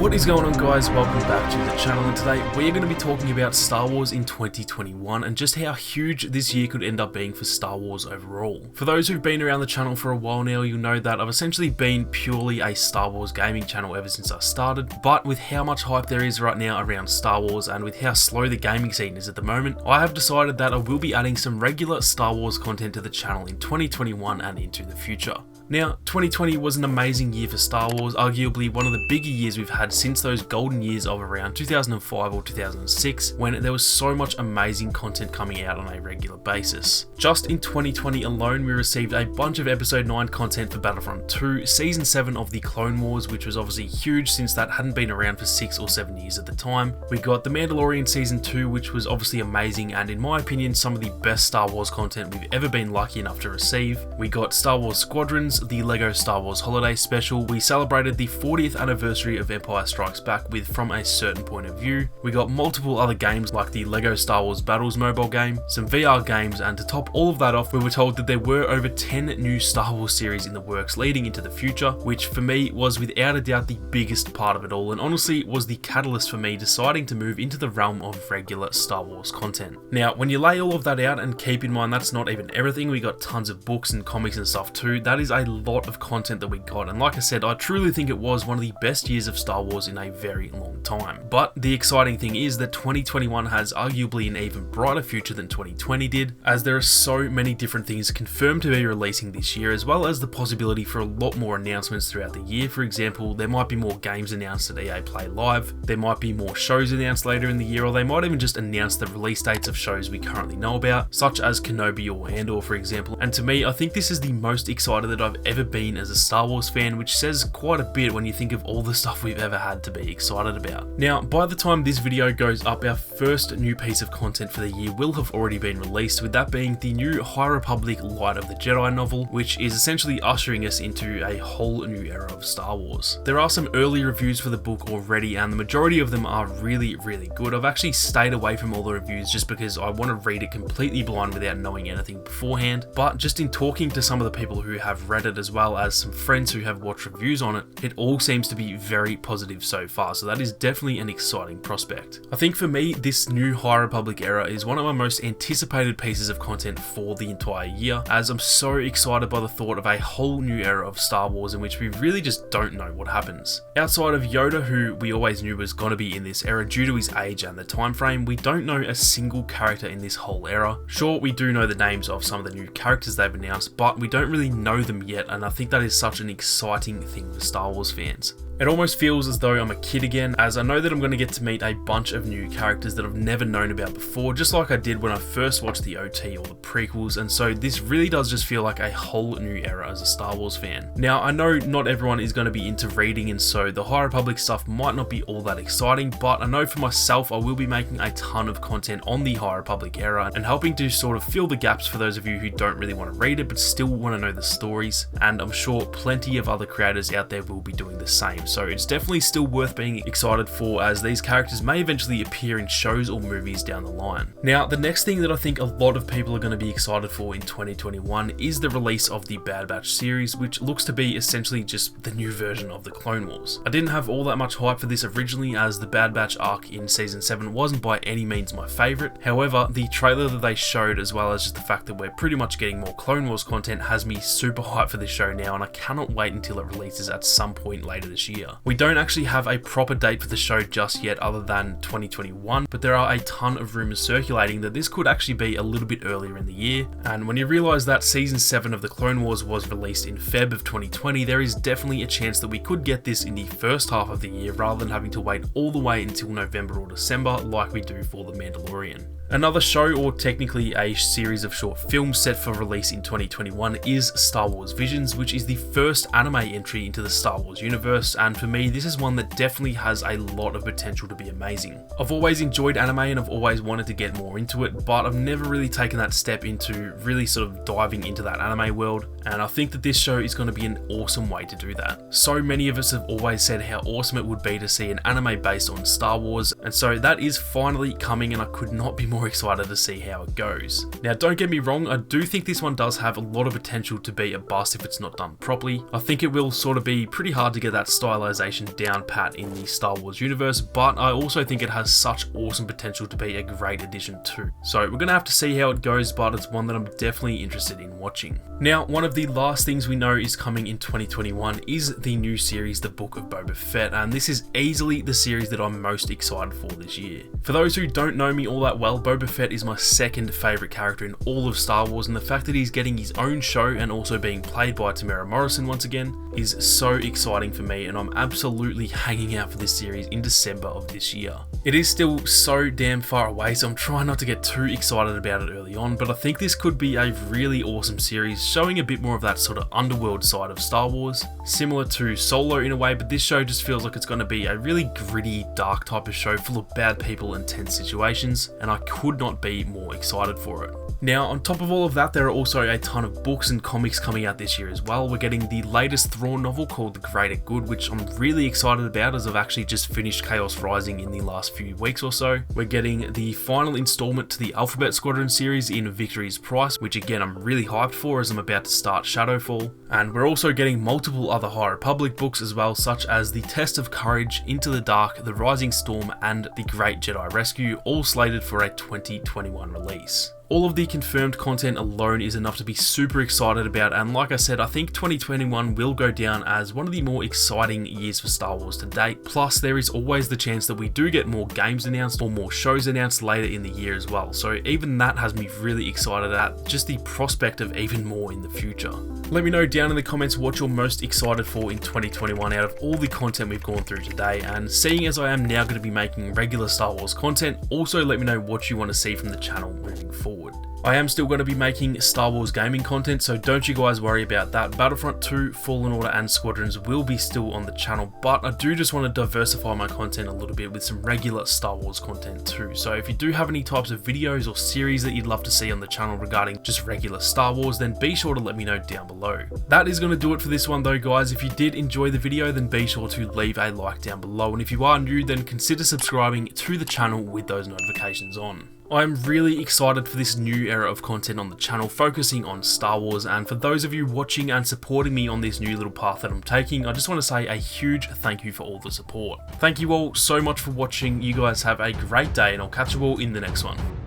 What is going on, guys? Welcome back to the channel, and today we're going to be talking about Star Wars in 2021 and just how huge this year could end up being for Star Wars overall. For those who've been around the channel for a while now, you'll know that I've essentially been purely a Star Wars gaming channel ever since I started, but with how much hype there is right now around Star Wars and with how slow the gaming scene is at the moment, I have decided that I will be adding some regular Star Wars content to the channel in 2021 and into the future. Now, 2020 was an amazing year for Star Wars, arguably one of the bigger years we've had since those golden years of around 2005 or 2006, when there was so much amazing content coming out on a regular basis. Just in 2020 alone, we received a bunch of Episode 9 content for Battlefront 2, Season 7 of the Clone Wars, which was obviously huge since that hadn't been around for 6 or 7 years at the time. We got The Mandalorian Season 2, which was obviously amazing and, in my opinion, some of the best Star Wars content we've ever been lucky enough to receive. We got Star Wars Squadrons, the LEGO Star Wars Holiday Special. We celebrated the 40th anniversary of Empire Strikes Back with From a Certain Point of View. We got multiple other games like the LEGO Star Wars Battles mobile game, some VR games, and to top all of that off, we were told that there were over 10 new Star Wars series in the works leading into the future, which for me was without a doubt the biggest part of it all, and honestly was the catalyst for me deciding to move into the realm of regular Star Wars content. Now, when you lay all of that out, and keep in mind that's not even everything, we got tons of books and comics and stuff too, that is a lot of content that we got, and like I said, I truly think it was one of the best years of Star Wars in a very long time. But the exciting thing is that 2021 has arguably an even brighter future than 2020 did, as there are so many different things confirmed to be releasing this year, as well as the possibility for a lot more announcements throughout the year. For example, there might be more games announced at EA Play Live, there might be more shows announced later in the year, or they might even just announce the release dates of shows we currently know about, such as Kenobi or Andor, for example. And to me, I think this is the most excited that I've ever been as a Star Wars fan, which says quite a bit when you think of all the stuff we've ever had to be excited about. Now, by the time this video goes up, our first new piece of content for the year will have already been released, with that being the new High Republic Light of the Jedi novel, which is essentially ushering us into a whole new era of Star Wars. There are some early reviews for the book already, and the majority of them are really good. I've actually stayed away from all the reviews just because I want to read it completely blind without knowing anything beforehand, but just in talking to some of the people who have read it, as well as some friends who have watched reviews on it, it all seems to be very positive so far, so that is definitely an exciting prospect. I think for me, this new High Republic era is one of my most anticipated pieces of content for the entire year, as I'm so excited by the thought of a whole new era of Star Wars in which we really just don't know what happens. Outside of Yoda, who we always knew was going to be in this era due to his age and the time frame, we don't know a single character in this whole era. Sure, we do know the names of some of the new characters they've announced, but we don't really know them yet, and I think that is such an exciting thing for Star Wars fans. It almost feels as though I'm a kid again, as I know that I'm going to get to meet a bunch of new characters that I've never known about before, just like I did when I first watched the OT or the prequels, and so this really does just feel like a whole new era as a Star Wars fan. Now, I know not everyone is going to be into reading, and so the High Republic stuff might not be all that exciting, but I know for myself I will be making a ton of content on the High Republic era and helping to sort of fill the gaps for those of you who don't really want to read it but still want to know the stories, and I'm sure plenty of other creators out there will be doing the same. So it's definitely still worth being excited for, as these characters may eventually appear in shows or movies down the line. Now, the next thing that I think a lot of people are going to be excited for in 2021 is the release of the Bad Batch series, which looks to be essentially just the new version of the Clone Wars. I didn't have all that much hype for this originally, as the Bad Batch arc in Season 7 wasn't by any means my favourite. However, the trailer that they showed, as well as just the fact that we're pretty much getting more Clone Wars content, has me super hyped for this show now, and I cannot wait until it releases at some point later this year. We don't actually have a proper date for the show just yet other than 2021, but there are a ton of rumours circulating that this could actually be a little bit earlier in the year, and when you realise that Season 7 of the Clone Wars was released in Feb of 2020, there is definitely a chance that we could get this in the first half of the year rather than having to wait all the way until November or December like we do for The Mandalorian. Another show, or technically a series of short films set for release in 2021, is Star Wars Visions, which is the first anime entry into the Star Wars universe, and for me this is one that definitely has a lot of potential to be amazing. I've always enjoyed anime and I've always wanted to get more into it, but I've never really taken that step into really sort of diving into that anime world, and I think that this show is going to be an awesome way to do that. So many of us have always said how awesome it would be to see an anime based on Star Wars, and so that is finally coming, and I could not be more more excited to see how it goes. Now don't get me wrong, I do think this one does have a lot of potential to be a bust if it's not done properly. I think it will sort of be pretty hard to get that stylization down pat in the Star Wars universe, but I also think it has such awesome potential to be a great addition too. So we're going to have to see how it goes, but it's one that I'm definitely interested in watching. Now, one of the last things we know is coming in 2021 is the new series, The Book of Boba Fett, and this is easily the series that I'm most excited for this year. For those who don't know me all that well, Boba Fett is my second favourite character in all of Star Wars, and the fact that he's getting his own show and also being played by Tamara Morrison once again is so exciting for me, and I'm absolutely hanging out for this series in December of this year. It is still so damn far away, so I'm trying not to get too excited about it early on, but I think this could be a really awesome series, showing a bit more of that sort of underworld side of Star Wars, similar to Solo in a way, but this show just feels like it's going to be a really gritty, dark type of show full of bad people and tense situations, and I could not be more excited for it. Now, on top of all of that, there are also a ton of books and comics coming out this year as well. We're getting the latest Thrawn novel called The Greater Good, which I'm really excited about as I've actually just finished Chaos Rising in the last few weeks or so. We're getting the final installment to the Alphabet Squadron series in Victory's Price, which again I'm really hyped for as I'm about to start Shadowfall. And we're also getting multiple other High Republic books as well, such as The Test of Courage, Into the Dark, The Rising Storm, and The Great Jedi Rescue, all slated for a 2021 release. All of the confirmed content alone is enough to be super excited about, and like I said, I think 2021 will go down as one of the more exciting years for Star Wars to date. Plus, there is always the chance that we do get more games announced or more shows announced later in the year as well, so even that has me really excited at just the prospect of even more in the future. Let me know down in the comments what you're most excited for in 2021 out of all the content we've gone through today, and seeing as I am now going to be making regular Star Wars content, also let me know what you want to see from the channel moving forward. I am still going to be making Star Wars gaming content, so don't you guys worry about that. Battlefront 2, Fallen Order and Squadrons will be still on the channel, but I do just want to diversify my content a little bit with some regular Star Wars content too. So if you do have any types of videos or series that you'd love to see on the channel regarding just regular Star Wars, then be sure to let me know down below. That is going to do it for this one though, guys. If you did enjoy the video, then be sure to leave a like down below, and if you are new, then consider subscribing to the channel with those notifications on. I'm really excited for this new era of content on the channel focusing on Star Wars, and for those of you watching and supporting me on this new little path that I'm taking, I just want to say a huge thank you for all the support. Thank you all so much for watching. You guys have a great day, and I'll catch you all in the next one.